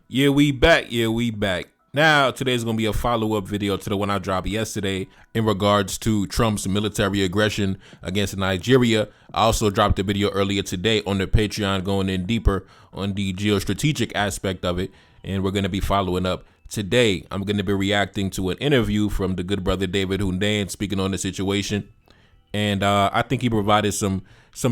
Yeah, we back. Yeah, we back. Now, today's going to be a follow-up video to the one I dropped yesterday in regards to Trump's military aggression against Nigeria. I also dropped a video earlier today on the Patreon going in deeper on the geostrategic aspect of it, and we're going to be following up. Today, I'm going to be reacting to an interview from the good brother David Hundan speaking on the situation, and I think he provided some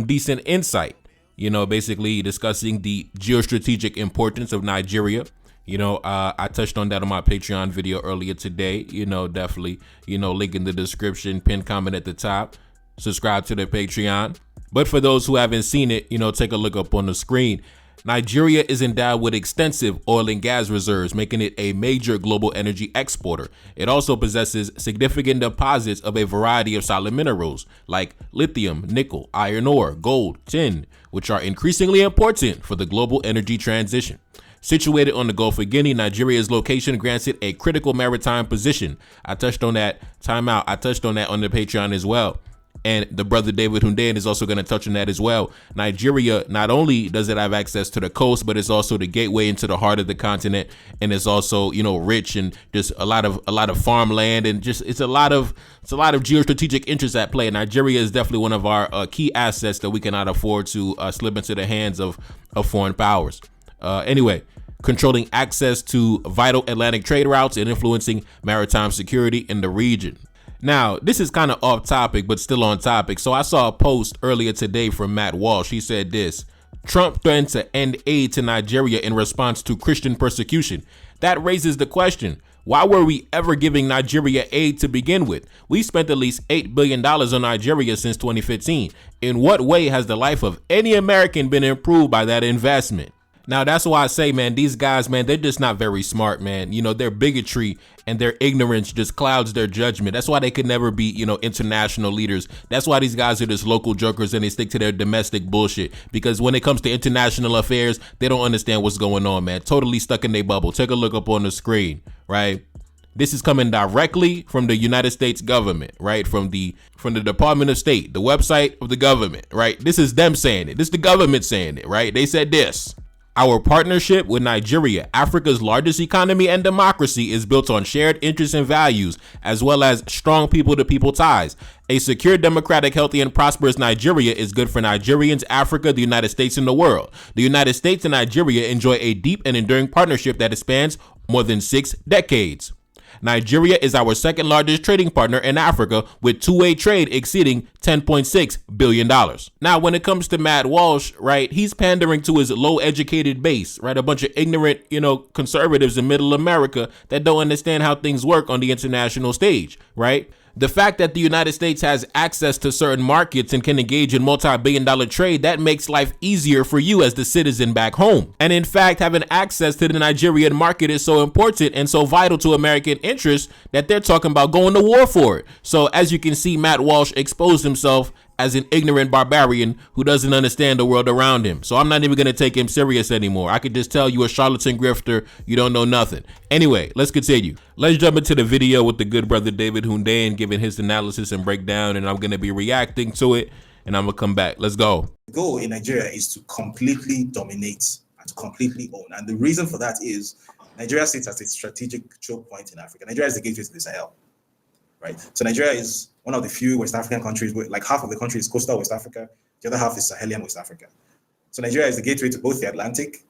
decent insight. You know, basically discussing the geostrategic importance of Nigeria. You know, I touched on that on my Patreon video earlier today. You know, definitely, link in the description, pin comment at the top, subscribe to the Patreon. But for those who haven't seen it, take a look up on the screen. Nigeria is endowed with extensive oil and gas reserves, making it a major global energy exporter. It also possesses significant deposits of a variety of solid minerals like lithium, nickel, iron ore, gold, tin, which are increasingly important for the global energy transition. Situated on the Gulf of Guinea, Nigeria's location grants it a critical maritime position. I touched on that. I touched on that on the Patreon as well. And the brother David Hundan is also going to touch on that as well. Nigeria, not only does it have access to the coast, but it's also the gateway into the heart of the continent, and it's also rich and just a lot of farmland, and just it's a lot of geostrategic interests at play. Nigeria is definitely one of our key assets that we cannot afford to slip into the hands of foreign powers. Anyway, controlling access to vital Atlantic trade routes and influencing maritime security in the region. Now, this is kind of off topic, but still on topic. So I saw a post earlier today from Matt Walsh. He said this: Trump threatened to end aid to Nigeria in response to Christian persecution. That raises the question, why were we ever giving Nigeria aid to begin with? We spent at least $8 billion on Nigeria since 2015. In what way has the life of any American been improved by that investment? Now, that's why I say, man, these guys, man, they're just not very smart, man. Their bigotry and their ignorance just clouds their judgment. That's why they could never be, international leaders. That's why these guys are just local jokers and they stick to their domestic bullshit. Because when it comes to international affairs, they don't understand what's going on, man. Totally stuck in their bubble. Take a look up on the screen, right? This is coming directly from the United States government, right? From the Department of State, the website of the government, right? This is them saying it. This is the government saying it, right? They said this: our partnership with Nigeria, Africa's largest economy and democracy, is built on shared interests and values, as well as strong people-to-people ties. A secure, democratic, healthy, and prosperous Nigeria is good for Nigerians, Africa, the United States, and the world. The United States and Nigeria enjoy a deep and enduring partnership that spans more than 6 decades. Nigeria is our second largest trading partner in Africa, with two-way trade exceeding $10.6 billion. Now, when it comes to Matt Walsh, right, he's pandering to his low-educated base, right? A bunch of ignorant, conservatives in middle America that don't understand how things work on the international stage, right? The fact that the United States has access to certain markets and can engage in multi-billion-dollar trade, that makes life easier for you as the citizen back home. And in fact, having access to the Nigerian market is so important and so vital to American interests that they're talking about going to war for it. So as you can see, Matt Walsh exposed himself as an ignorant barbarian who doesn't understand the world around him. So I'm not even going to take him serious anymore. I could just tell you a charlatan grifter, you don't know nothing. Anyway, let's continue. Let's jump into the video with the good brother David Hundan giving his analysis and breakdown, and I'm going to be reacting to it, and I'm going to come back. Let's go. The goal in Nigeria is to completely dominate and to completely own. And the reason for that is Nigeria sits at a strategic choke point in Africa. Nigeria is the gateway to the Sahel, right? So Nigeria is one of the few West African countries where like half of the country is coastal West Africa, the other half is Sahelian West Africa. So Nigeria is the gateway to both the Atlantic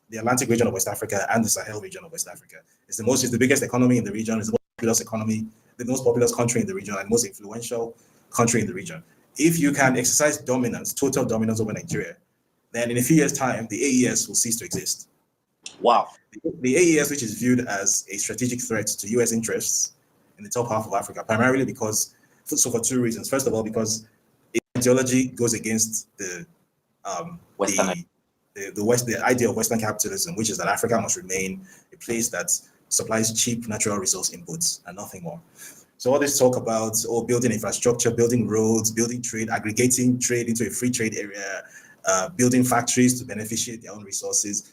region of West Africa and the Sahel region of West Africa. It's the biggest economy in the region, it's the most populous economy, the most populous country in the region, and most influential country in the region. If you can exercise dominance, total dominance over Nigeria, then in a few years' time, the AES will cease to exist. Wow. The AES, which is viewed as a strategic threat to US interests in the top half of Africa, primarily because, for two reasons. First of all, because ideology goes against the idea of Western capitalism, which is that Africa must remain a place that supplies cheap natural resource inputs and nothing more. So all this talk about building infrastructure, building roads, building trade, aggregating trade into a free trade area, building factories to beneficiate their own resources,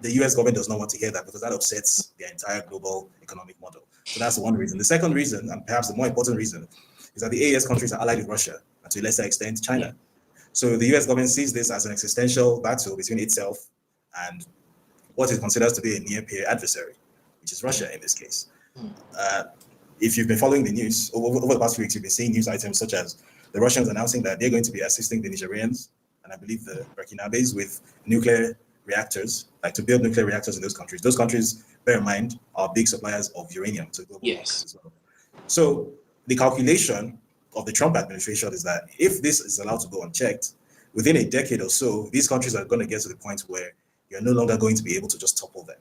the US government does not want to hear that because that upsets their entire global economic model. So that's one reason. The second reason, and perhaps the more important reason, is that the AES countries are allied with Russia, and to a lesser extent, China. So the US government sees this as an existential battle between itself and what it considers to be a near-peer adversary, which is Russia in this case. If you've been following the news over the past few weeks, you've been seeing news items such as the Russians announcing that they're going to be assisting the Nigerians and I believe the Burkinabes with nuclear reactors, like to build nuclear reactors in those countries. Those countries, bear in mind, are big suppliers of uranium to global markets as well. So the calculation of the Trump administration is that if this is allowed to go unchecked, within a decade or so, these countries are going to get to the point where you're no longer going to be able to just topple them.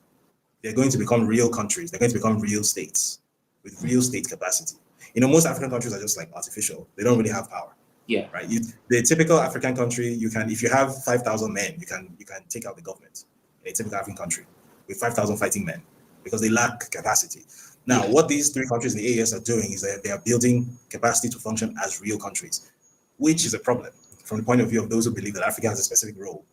They're going to become real countries. They're going to become real states with real state capacity. Most African countries are just like artificial. They don't really have power. Yeah. Right. The typical African country, if you have 5,000 men, you can take out the government in a typical African country with 5,000 fighting men because they lack capacity. Now, what these three countries in the AES are doing is that they are building capacity to function as real countries, which is a problem from the point of view of those who believe that Africa has a specific role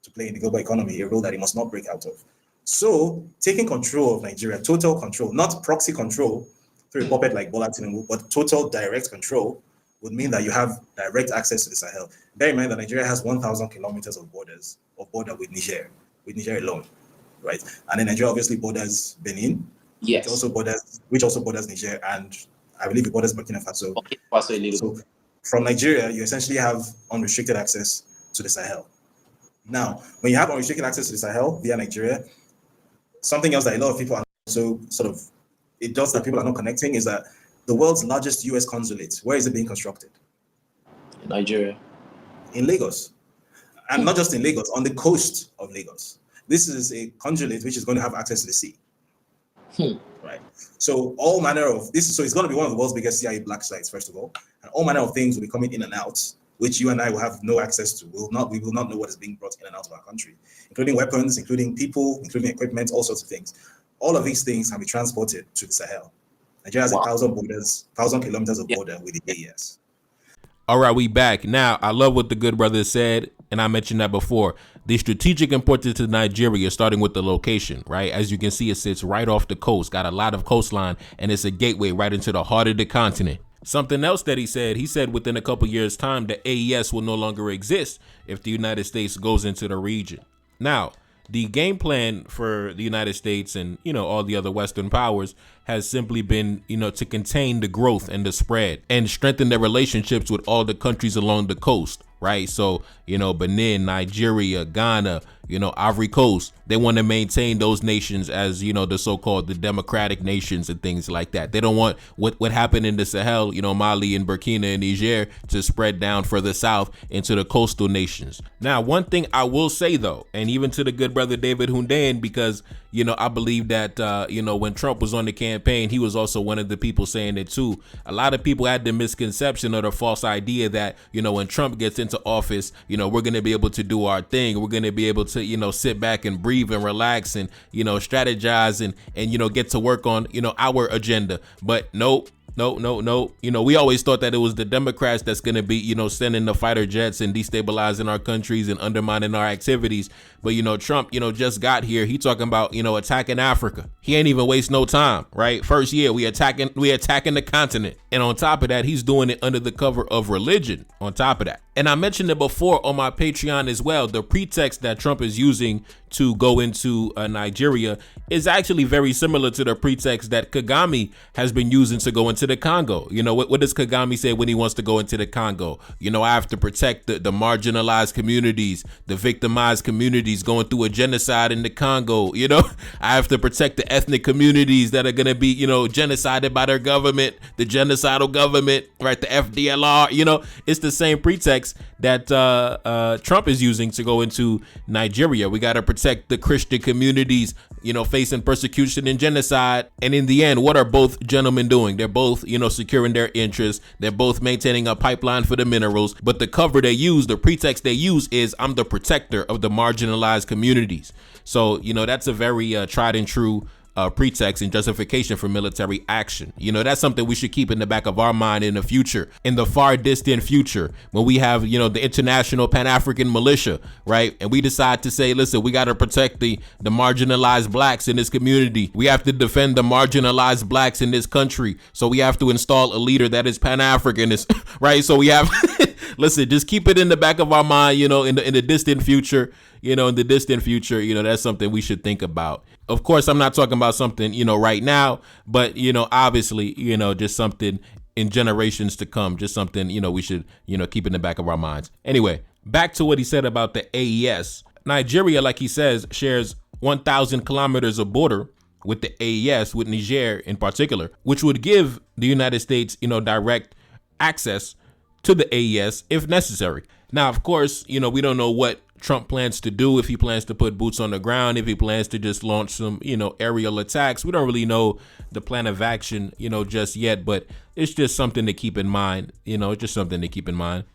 to play in the global economy, a role that it must not break out of. So, taking control of Nigeria, total control, not proxy control through a puppet like Bola Tinubu, but total direct control would mean that you have direct access to the Sahel. Bear in mind that Nigeria has 1,000 kilometers of border with Niger alone, right? And then Nigeria obviously borders Benin, which also borders Niger, and I believe it borders Burkina Faso. So from Nigeria, you essentially have unrestricted access to the Sahel. Now, when you have unrestricted access to the Sahel via Nigeria, something else that a lot of people are also it does that people are not connecting is that the world's largest US consulate, where is it being constructed? In Nigeria. In Lagos. And not just in Lagos, on the coast of Lagos. This is a consulate which is going to have access to the sea. Right. So all manner of this, so it's going to be one of the world's biggest CIA black sites, first of all. And all manner of things will be coming in and out, which you and I will have no access to. We will not know what is being brought in and out of our country, including weapons, including people, including equipment, all sorts of things. All of these things can be transported to the Sahel. Nigeria has 1,000 kilometers of border with the AES. All right, we back. Now, I love what the good brother said, and I mentioned that before. The strategic importance to Nigeria, starting with the location, right? As you can see, it sits right off the coast, got a lot of coastline, and it's a gateway right into the heart of the continent. Something else that he said within a couple years' time, the AES will no longer exist if the United States goes into the region. Now, the game plan for the United States and, all the other Western powers has simply been, to contain the growth and the spread and strengthen their relationships with all the countries along the coast, right? So, Benin, Nigeria, Ghana, Ivory Coast, they want to maintain those nations as, the so-called the democratic nations and things like that. They don't want what happened in the Sahel, Mali and Burkina and Niger to spread down further south into the coastal nations. Now, one thing I will say, though, and even to the good brother David Hundean, because, I believe that, when Trump was on the campaign, he was also one of the people saying it too. A lot of people had the misconception or the false idea that, when Trump gets into office, we're going to be able to do our thing. We're going to be able to, sit back and breathe and relax and, strategize and get to work on, our agenda. But nope. No. We always thought that it was the Democrats that's going to be, sending the fighter jets and destabilizing our countries and undermining our activities. But, Trump, just got here. He talking about, attacking Africa. He ain't even waste no time, right? First year, we attacking the continent. And on top of that, he's doing it under the cover of religion on top of that. And I mentioned it before on my Patreon as well. The pretext that Trump is using to go into Nigeria is actually very similar to the pretext that Kagame has been using to go into the Congo. What does Kagame say when he wants to go into the Congo? I have to protect the marginalized communities, the victimized communities going through a genocide in the Congo. I have to protect the ethnic communities that are going to be, genocided by their government, the genocidal government, right? The FDLR, it's the same pretext that Trump is using to go into Nigeria. We got to protect the Christian communities, facing persecution and genocide. And in the end, what are both gentlemen doing? They're both, securing their interests. They're both maintaining a pipeline for the minerals. But the cover they use, the pretext they use is I'm the protector of the marginalized communities. So, that's a very tried and true pretext and justification for military action. You know, that's something we should keep in the back of our mind in the future, in the far distant future, when we have, you know, the international Pan-African militia, right? And we decide to say, listen, we got to protect the marginalized blacks in this community. We have to defend the marginalized blacks in this country. So we have to install a leader that is Pan-Africanist, right? So we have, listen, just keep it in the back of our mind, you know, in the distant future, you know, that's something we should think about. Of course, I'm not talking about something, you know, right now, but, you know, obviously, you know, just something in generations to come, just something, you know, we should, you know, keep in the back of our minds. Anyway, back to what he said about the AES. Nigeria, like he says, shares 1,000 kilometers of border with the AES, with Niger in particular, which would give the United States, you know, direct access to the AES if necessary. Now, of course, you know, we don't know what Trump plans to do, if he plans to put boots on the ground, if he plans to just launch some, you know, aerial attacks. We don't really know the plan of action, you know, just yet, but it's just something to keep in mind, you know, just something to keep in mind.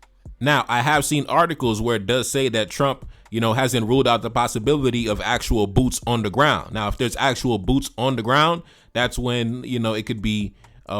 Now, I have seen articles where it does say that Trump, you know, hasn't ruled out the possibility of actual boots on the ground. Now, if there's actual boots on the ground, that's when, you know, it could be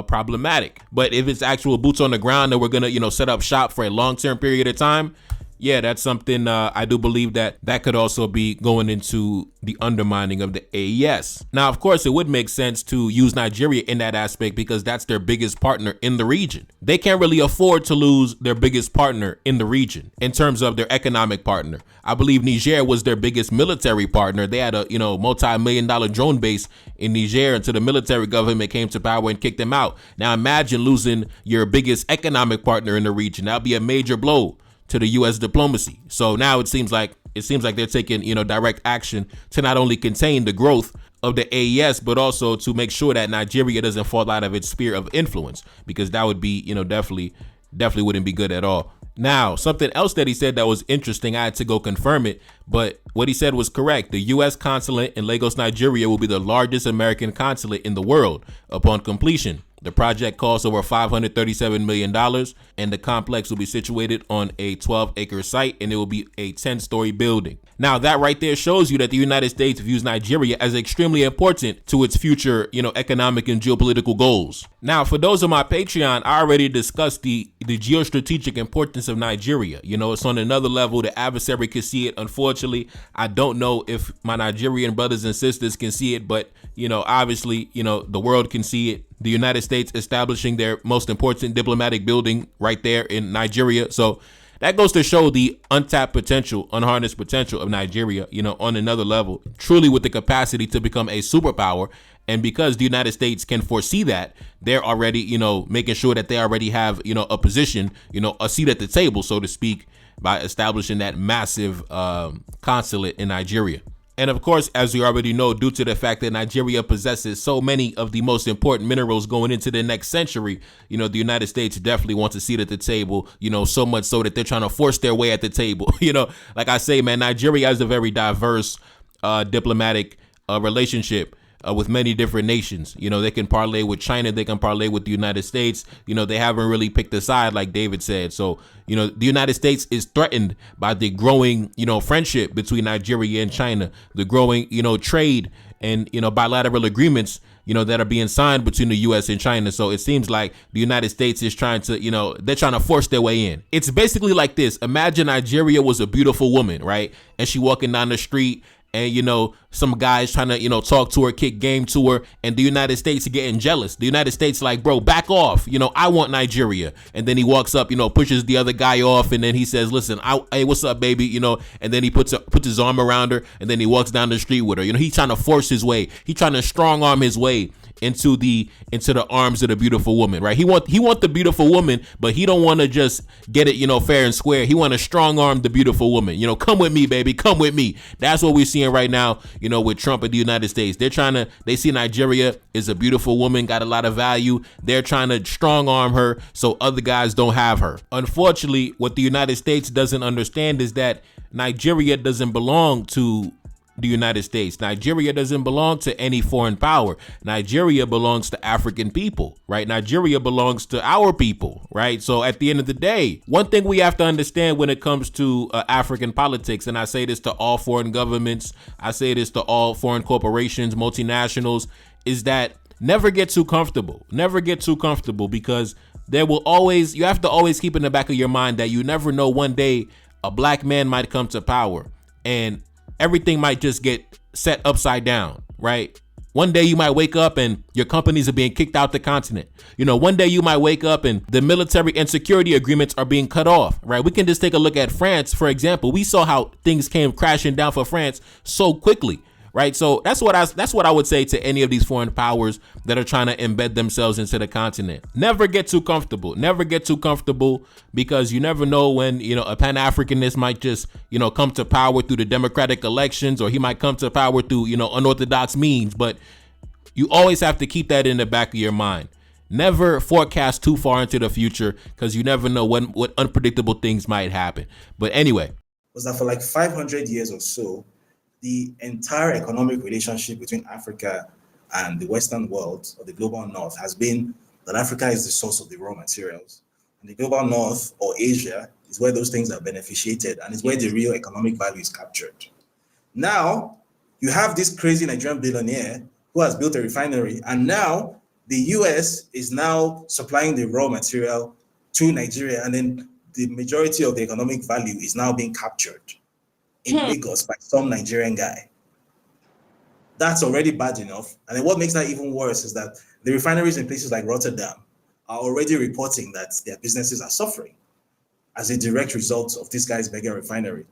problematic. But if it's actual boots on the ground that we're going to, you know, set up shop for a long-term period of time, yeah, that's something I do believe that could also be going into the undermining of the AES. Now, of course, it would make sense to use Nigeria in that aspect because that's their biggest partner in the region. They can't really afford to lose their biggest partner in the region in terms of their economic partner. I believe Niger was their biggest military partner. They had a, you know, multi-million-dollar drone base in Niger until the military government came to power and kicked them out. Now, imagine losing your biggest economic partner in the region. That'd be a major blow to the U.S. diplomacy. So now it seems like they're taking, you know, direct action to not only contain the growth of the AES, but also to make sure that Nigeria doesn't fall out of its sphere of influence, because that would be, you know, definitely wouldn't be good at all. Now, something else that he said that was interesting, I had to go confirm it, but what he said was correct. The U.S. consulate in Lagos, Nigeria will be the largest American consulate in the world upon completion. The project costs over $537 million, and the complex will be situated on a 12-acre site, and it will be a 10-story building. Now, that right there shows you that the United States views Nigeria as extremely important to its future, you know, economic and geopolitical goals. Now, for those on my Patreon, I already discussed the geostrategic importance of Nigeria. You know, it's on another level. The adversary can see it. Unfortunately, I don't know if my Nigerian brothers and sisters can see it, but, you know, obviously, you know, the world can see it. The United States establishing their most important diplomatic building right there in Nigeria. So that goes to show the untapped potential, unharnessed potential of Nigeria, you know, on another level, truly with the capacity to become a superpower. And because the United States can foresee that, they're already, you know, making sure that they already have, you know, a position, you know, a seat at the table, so to speak, by establishing that massive consulate in Nigeria. And of course, as we already know, due to the fact that Nigeria possesses so many of the most important minerals going into the next century, you know, the United States definitely wants a seat at the table, you know, so much so that they're trying to force their way at the table. You know, like I say, man, Nigeria has a very diverse diplomatic relationship with many different nations. You know, they can parlay with China, they can parlay with the United States. You know, they haven't really picked a side, like David said. So, you know, the United States is threatened by the growing, you know, friendship between Nigeria and China, the growing, you know, trade and, you know, bilateral agreements, you know, that are being signed between the U.S. and China. So it seems like the United States is trying to, you know, they're trying to force their way in. It's basically like this. Imagine Nigeria was a beautiful woman, right? And she walking down the street, and, you know, some guys trying to, you know, talk to her, kick game to her, and the United States are getting jealous. The United States like, bro, back off. You know, I want Nigeria. And then he walks up, you know, pushes the other guy off, and then he says, listen, hey, what's up, baby? You know, and then he puts his arm around her, and then he walks down the street with her. You know, he's trying to force his way. He's trying to strong arm his way into the arms of the beautiful woman, right? He want the beautiful woman, but he don't want to just get it, you know, fair and square. He want to strong arm the beautiful woman. You know, come with me, baby, come with me. That's what we're seeing right now, you know, with Trump and the United States. They see Nigeria is a beautiful woman, got a lot of value. They're trying to strong arm her so other guys don't have her. Unfortunately, what the United States doesn't understand is that Nigeria doesn't belong to the United States. Nigeria doesn't belong to any foreign power. Nigeria belongs to African people, right? Nigeria belongs to our people, right? So at the end of the day, one thing we have to understand when it comes to African politics, and I say this to all foreign governments, I say this to all foreign corporations, multinationals, is that never get too comfortable. Never get too comfortable, because there will always, you have to always keep in the back of your mind that you never know, one day a black man might come to power and everything might just get set upside down, right? One day you might wake up and your companies are being kicked out the continent. You know, one day you might wake up and the military and security agreements are being cut off, right? We can just take a look at France, for example. We saw how things came crashing down for France so quickly, right? So that's what I would say to any of these foreign powers that are trying to embed themselves into the continent. Never get too comfortable. Never get too comfortable, because you never know when, you know, a Pan-Africanist might just, you know, come to power through the democratic elections, or he might come to power through, you know, unorthodox means. But you always have to keep that in the back of your mind. Never forecast too far into the future, because you never know what unpredictable things might happen. But anyway, Was that for like 500 years or so, the entire economic relationship between Africa and the Western world, or the global north, has been that Africa is the source of the raw materials. And the global north, or Asia, is where those things are beneficiated, and is where the real economic value is captured. Now, you have this crazy Nigerian billionaire who has built a refinery, and now the US is now supplying the raw material to Nigeria, and then the majority of the economic value is now being captured in Lagos by some Nigerian guy. That's already bad enough. And then what makes that even worse is that the refineries in places like Rotterdam are already reporting that their businesses are suffering as a direct result of this guy's mega refinery.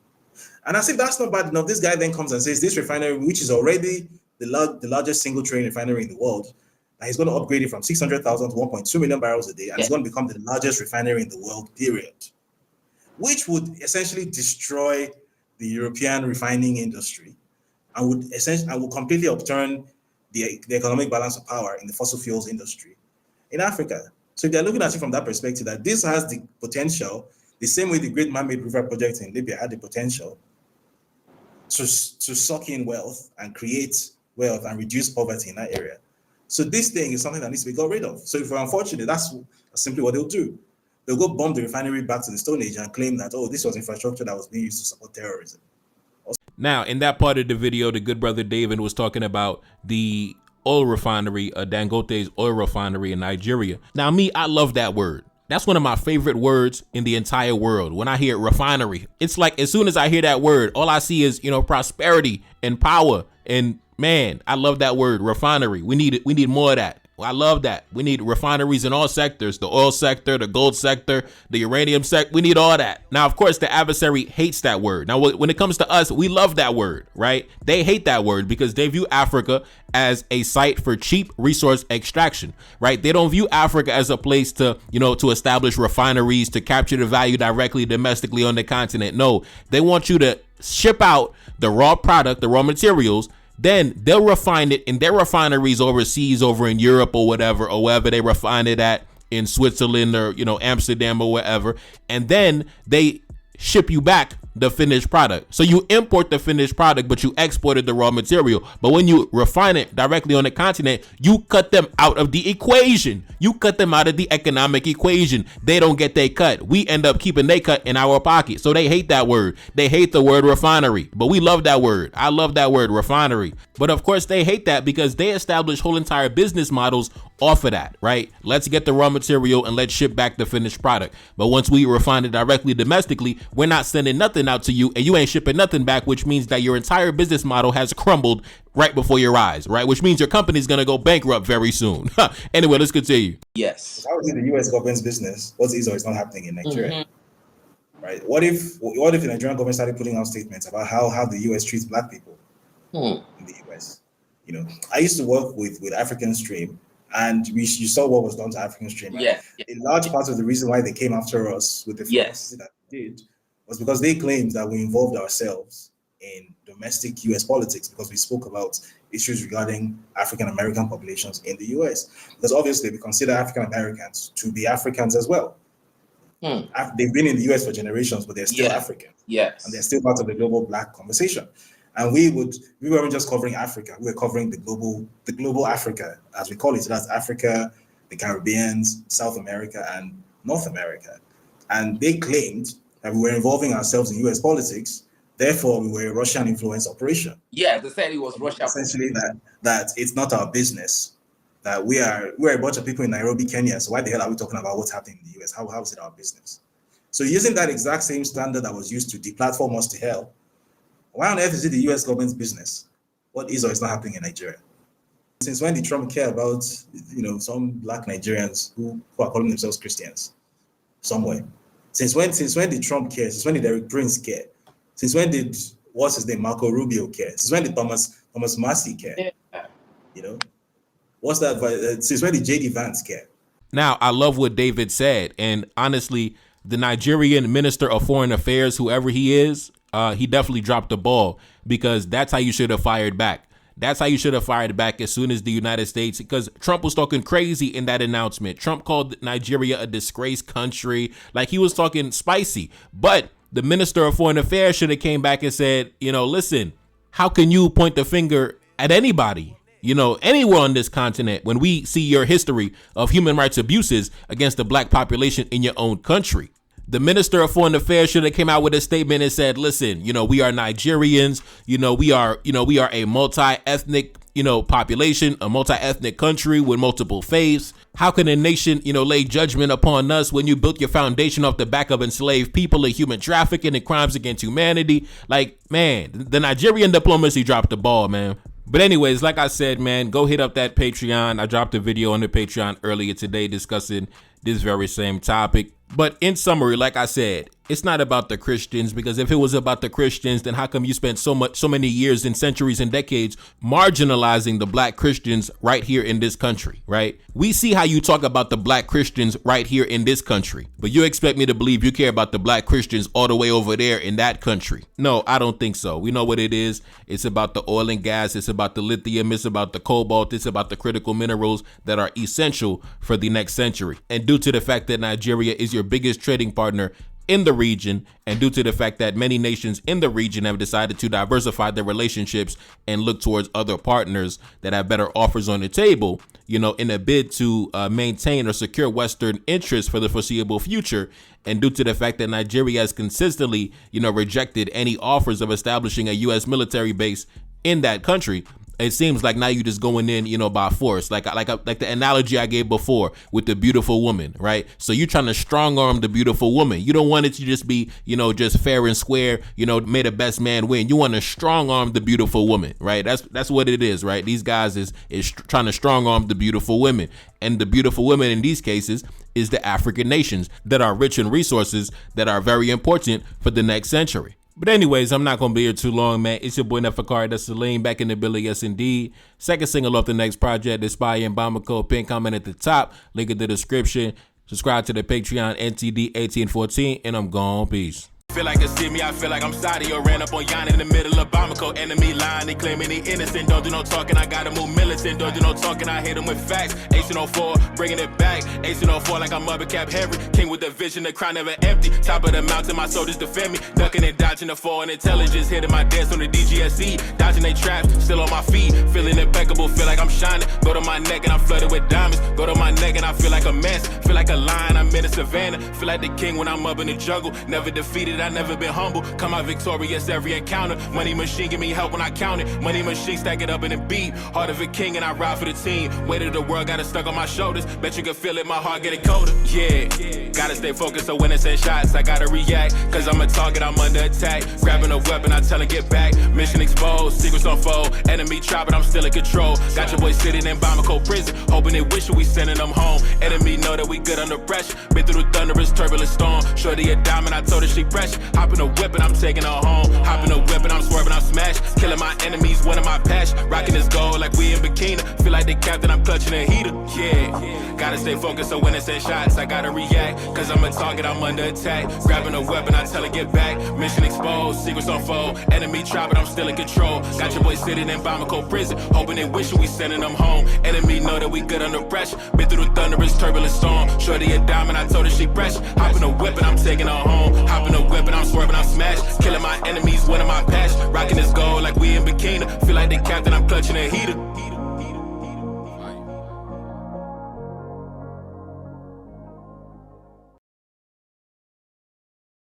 And as if that's not bad enough, this guy then comes and says this refinery, which is already the largest single train refinery in the world, and he's going to upgrade it from 600,000 to 1.2 million barrels a day, and it's going to become the largest refinery in the world, period. Which would essentially destroy the European refining industry, and would completely upturn the economic balance of power in the fossil fuels industry in Africa. So if they're looking at it from that perspective, that this has the potential, the same way the Great Man-Made River Project in Libya had the potential to suck in wealth and create wealth and reduce poverty in that area. So this thing is something that needs to be got rid of. So if we're unfortunate, that's simply what they'll do. They'll go bomb the refinery back to the Stone Age and claim that, oh, this was infrastructure that was being used to support terrorism. now in that part of the video, the good brother David was talking about the oil refinery, Dangote's oil refinery in Nigeria. Now, I love that word. That's one of my favorite words in the entire world. When I hear refinery, it's like as soon as I hear that word, all I see is, you know, prosperity and power. And man, I love that word, refinery. We need more of that. I love that. We need refineries in all sectors, the oil sector, the gold sector, the uranium sector. We need all that. Now, of course, the adversary hates that word. Now, when it comes to us, we love that word, right? They hate that word because they view Africa as a site for cheap resource extraction, right? They don't view Africa as a place to, you know, to establish refineries, to capture the value directly domestically on the continent. No, they want you to ship out the raw product, the raw materials. Then they'll refine it in their refineries overseas, over in Europe or whatever, or wherever they refine it at, in Switzerland or, you know, Amsterdam or wherever. And then they ship you back the finished product. So you import the finished product, but you exported the raw material. But when you refine it directly on the continent, you cut them out of the equation. You cut them out of the economic equation. They don't get their cut. We end up keeping their cut in our pocket. So they hate that word. They hate the word refinery, but we love that word. I love that word, refinery. But of course they hate that because they establish whole entire business models off of that, right? Let's get the raw material and let's ship back the finished product. But once we refine it directly domestically, we're not sending nothing out to you and you ain't shipping nothing back, which means that your entire business model has crumbled right before your eyes, right? Which means your company's going to go bankrupt very soon. Anyway, let's continue. Yes. How is it the US government's business? What is or is not happening in Nigeria? Right? What if the Nigerian government started putting out statements about how the US treats black people in the US? You know, I used to work with African Stream, and you saw what was done to African Stream. Right? Yeah. A large part of the reason why they came after us with the frequency that they did was because they claimed that we involved ourselves in domestic US politics because we spoke about issues regarding African American populations in the US. Because obviously we consider African Americans to be Africans as well. They've been in the US for generations, but they're still African. Yes. And they're still part of the global black conversation. And we weren't just covering Africa, we were covering the global Africa, as we call it. So that's Africa, the Caribbean, South America, and North America. And they claimed that we were involving ourselves in US politics, therefore we were a Russian influence operation. Yeah, they said it was Russia. Essentially that it's not our business, that we're a bunch of people in Nairobi, Kenya, so why the hell are we talking about what's happening in the US? How is it our business? So using that exact same standard that was used to deplatform us to hell, why on earth is it the US government's business what is or is not happening in Nigeria? Since when did Trump care about, some black Nigerians who are calling themselves Christians somewhere? Since when did Trump care? Since when did Eric Prince care? Since when did, what's his name, Marco Rubio care? Since when did Thomas Massey care? Yeah. What's that? Since when did JD Vance care? Now, I love what David said. And honestly, the Nigerian Minister of Foreign Affairs, whoever he is, he definitely dropped the ball, because that's how you should have fired back. That's how you should have fired back as soon as the United States, because Trump was talking crazy in that announcement. Trump called Nigeria a disgraced country. Like, he was talking spicy. But the Minister of Foreign Affairs should have came back and said, listen, how can you point the finger at anybody, anywhere on this continent, when we see your history of human rights abuses against the black population in your own country? The Minister of Foreign Affairs should have came out with a statement and said, listen, we are Nigerians, we are a multi-ethnic, population, a multi-ethnic country with multiple faiths. How can a nation, lay judgment upon us when you built your foundation off the back of enslaved people and human trafficking and crimes against humanity? Like, man, the Nigerian diplomacy dropped the ball, man. But anyways, like I said, man, go hit up that Patreon. I dropped a video on the Patreon earlier today discussing this very same topic. But in summary, like I said, it's not about the Christians, because if it was about the Christians, then how come you spent so many years and centuries and decades marginalizing the black Christians right here in this country, right? We see how you talk about the black Christians right here in this country, but you expect me to believe you care about the black Christians all the way over there in that country. No, I don't think so. We know what it is. It's about the oil and gas. It's about the lithium. It's about the cobalt. It's about the critical minerals that are essential for the next century. And due to the fact that Nigeria is your biggest trading partner in the region, and due to the fact that many nations in the region have decided to diversify their relationships and look towards other partners that have better offers on the table, in a bid to maintain or secure Western interests for the foreseeable future, and due to the fact that Nigeria has consistently, rejected any offers of establishing a U.S. military base in that country, it seems like now you're just going in, by force, like the analogy I gave before with the beautiful woman, right? So you're trying to strong arm the beautiful woman. You don't want it to just be, just fair and square, may the best man win. You want to strong arm the beautiful woman, right? That's what it is, right? These guys is trying to strong arm the beautiful women, and the beautiful women in these cases is the African nations that are rich in resources that are very important for the next century. But anyways, I'm not going to be here too long, man. It's your boy Nefakari, that's Salim, back in the building, yes indeed. Second single off the next project, Inspire and Bamako. Pin comment at the top, link in the description. Subscribe to the Patreon, NTD1814, and I'm gone. Peace. Feel like a see me, I feel like I'm Saudi or ran up on Yana in the middle of Bamako. Enemy line, they claiming he innocent. Don't do no talking, I gotta move militant. Don't do no talking, I hit him with facts. 1804, bringing it back. 1804 like I'm Mother Cap Henry. King with the vision, the crown never empty. Top of the mountain, my soldiers defend me. Ducking and dodging the foreign intelligence. Hitting my dance on the DGSE. Dodging they traps, still on my feet. Feeling impeccable, feel like I'm shining. Go to my neck and I'm flooded with diamonds. Go to my neck and I feel like a mess. Feel like a lion, I'm in the savannah. Feel like the king when I'm up in the jungle. Never defeated, I never been humble. Come out victorious every encounter. Money machine give me help when I count it. Money machine stack it up in a beat. Heart of a king and I ride for the team. Weight of the world got it stuck on my shoulders. Bet you can feel it, my heart getting colder. Yeah, gotta stay focused so when it's in shots I gotta react. Cause I'm a target, I'm under attack. Grabbing a weapon, I tell her get back. Mission exposed, secrets unfold. Enemy try but I'm still in control. Got your boy sitting in Bamako prison. Hoping they wish we sending them home. Enemy know that we good under pressure. Been through the thunderous turbulent storm. Shorty a diamond, I told her she pressure. Hop in a whip and I'm taking her home. Hop in a whip and I'm swerving, I'm smashed. Killing my enemies, one of my passion. Rocking this gold like we in bikini. Feel like the captain, I'm clutching a heater. Yeah, gotta stay focused so when it's in shots I gotta react. Cause I'm a target, I'm under attack. Grabbing a weapon, I tell her get back. Mission exposed, secrets unfold. Enemy try but I'm still in control. Got your boy sitting in Bamako prison. Hoping they wish we sending them home. Enemy know that we good under pressure. Been through the thunderous turbulent storm. Shorty a diamond, I told her she pressure. Hop in a whip and I'm taking her home. Hop in a whip and I'm swerving, I'm smashed. Killing my enemies, one of my passion.